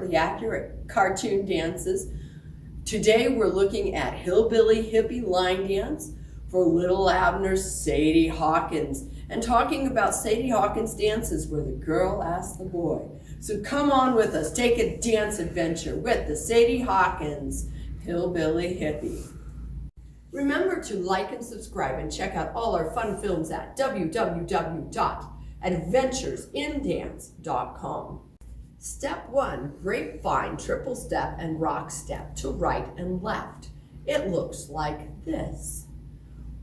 historically accurate cartoon dances. Today we're looking at Hillbilly Hippie line dance for little Abner's Sadie Hawkins, and talking about Sadie Hawkins dances where the girl asks the boy. So come on with us, take a dance adventure with the Sadie Hawkins Hillbilly Hippie. Remember to like and subscribe and check out all our fun films at www.adventuresindance.com. Step 1, grapevine, triple step, and rock step to right and left. It looks like this.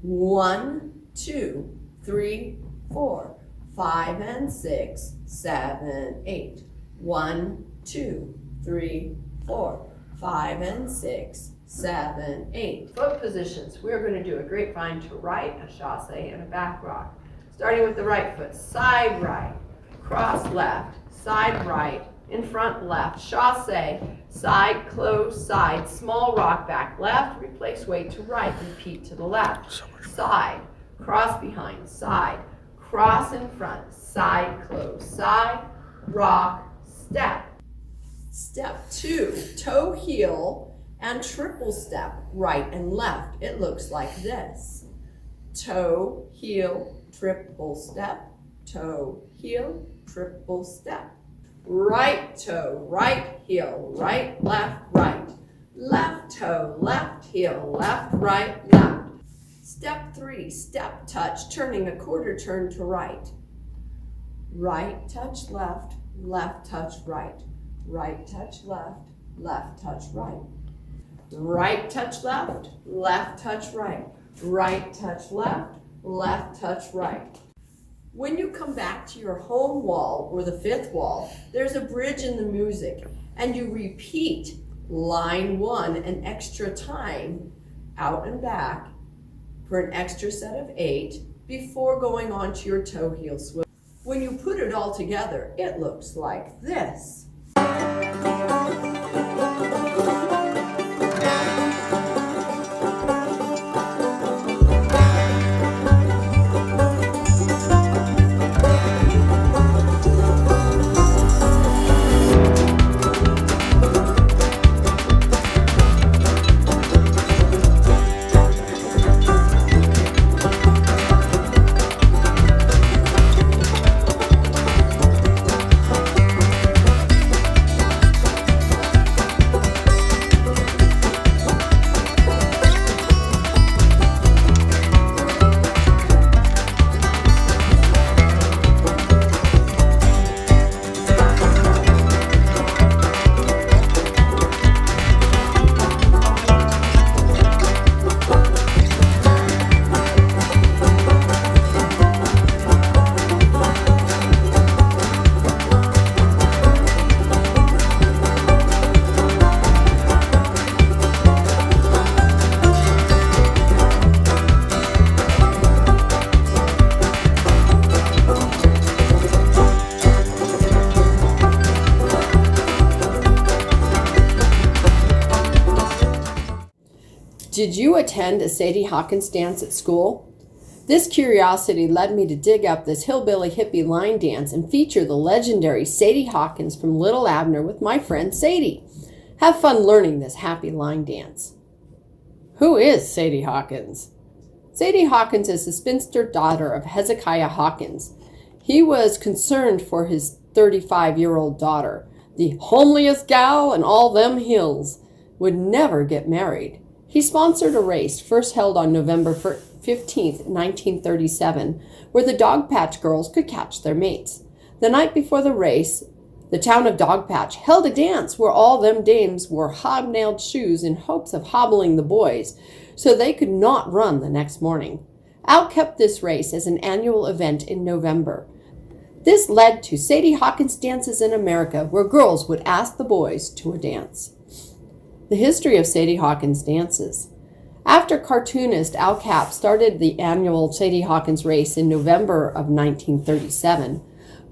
1, 2, 3, 4, 5 and 6, 7, 8. 1, 2, 3, 4, 5 and 6, 7, 8. Foot positions. We're going to do a grapevine to right, a chasse, and a back rock. Starting with the right foot, side right, cross left, side right, in front left, chasse, side close, side, small rock back left, replace weight to right, repeat to the left, side, cross behind, side, cross in front, side close, side, rock, step. Step 2, toe heel and triple step, right and left. It looks like this. Toe, heel, triple step, toe, heel, triple step. Right toe, right heel, right, left, right. Left toe, left heel, left, right, left. Step 3, step touch, turning a quarter turn to right. Right touch left, left touch right. Right touch left, left touch right. Right touch left, left touch right. Right touch left, left touch right. When you come back to your home wall or the fifth wall, there's a bridge in the music, and you repeat line 1 an extra time out and back for an extra set of 8 before going on to your toe heel swim. When you put it all together, it looks like this. Did you attend a Sadie Hawkins dance at school? This curiosity led me to dig up this Hillbilly Hippie line dance and feature the legendary Sadie Hawkins from Little Abner with my friend Sadie. Have fun learning this happy line dance. Who is Sadie Hawkins? Sadie Hawkins is the spinster daughter of Hezekiah Hawkins. He was concerned for his 35-year-old daughter, the homeliest gal in all them hills, would never get married. He sponsored a race first held on November 15th, 1937, where the Dogpatch girls could catch their mates. The night before the race, the town of Dogpatch held a dance where all them dames wore hobnailed shoes in hopes of hobbling the boys so they could not run the next morning. Al kept this race as an annual event in November. This led to Sadie Hawkins dances in America, where girls would ask the boys to a dance. The history of Sadie Hawkins dances. After cartoonist Al Capp started the annual Sadie Hawkins race in November of 1937,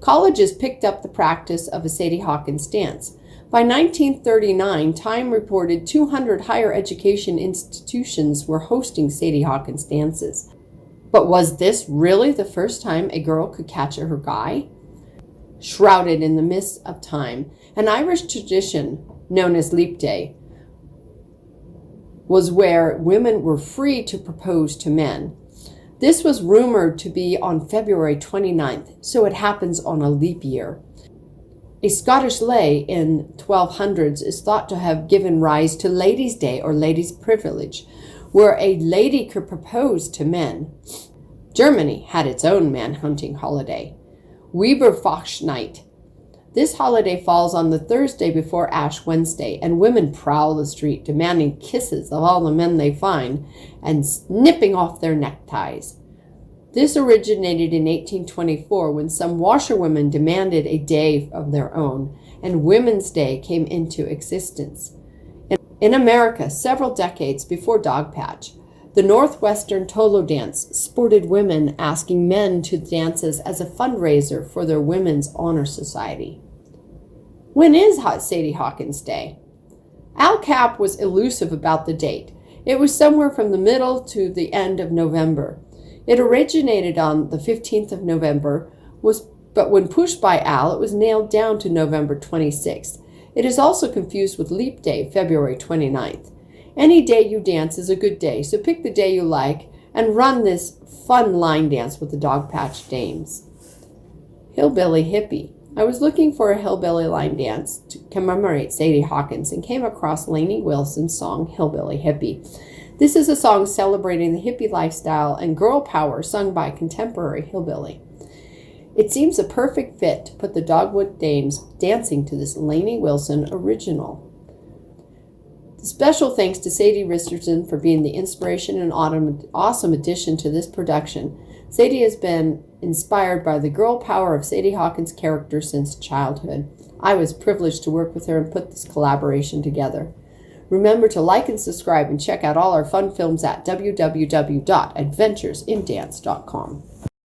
colleges picked up the practice of a Sadie Hawkins dance. By 1939, Time reported 200 higher education institutions were hosting Sadie Hawkins dances. But was this really the first time a girl could catch her guy? shrouded in the mist of time. An Irish tradition known as Leap Day was where women were free to propose to men. This was rumored to be on February 29th, so it happens on a leap year. A Scottish lay in 1200s is thought to have given rise to Ladies' Day or Ladies' Privilege, where a lady could propose to men. Germany had its own man-hunting holiday, Weiberfastnacht. This holiday falls on the Thursday before Ash Wednesday, and women prowl the street demanding kisses of all the men they find and snipping off their neckties. This originated in 1824 when some washerwomen demanded a day of their own, and Women's Day came into existence. In America, several decades before Dogpatch, the Northwestern Tolo dance sported women asking men to dances as a fundraiser for their Women's Honor Society. When is Sadie Hawkins Day? Al Cap was elusive about the date. It was somewhere from the middle to the end of November. It originated on the 15th of November, but when pushed by Al, it was nailed down to November 26th. It is also confused with Leap Day, February 29th. Any day you dance is a good day, so pick the day you like and run this fun line dance with the Dogpatch Dames. Hillbilly Hippie. I was looking for a hillbilly line dance to commemorate Sadie Hawkins and came across Lainey Wilson's song Hillbilly Hippie. This is a song celebrating the hippie lifestyle and girl power sung by contemporary hillbilly. It seems a perfect fit to put the Dogwood Dames dancing to this Lainey Wilson original. Special thanks to Sadie Richardson for being the inspiration and awesome addition to this production. Sadie has been inspired by the girl power of Sadie Hawkins' character since childhood. I was privileged to work with her and put this collaboration together. Remember to like and subscribe and check out all our fun films at www.adventuresindance.com.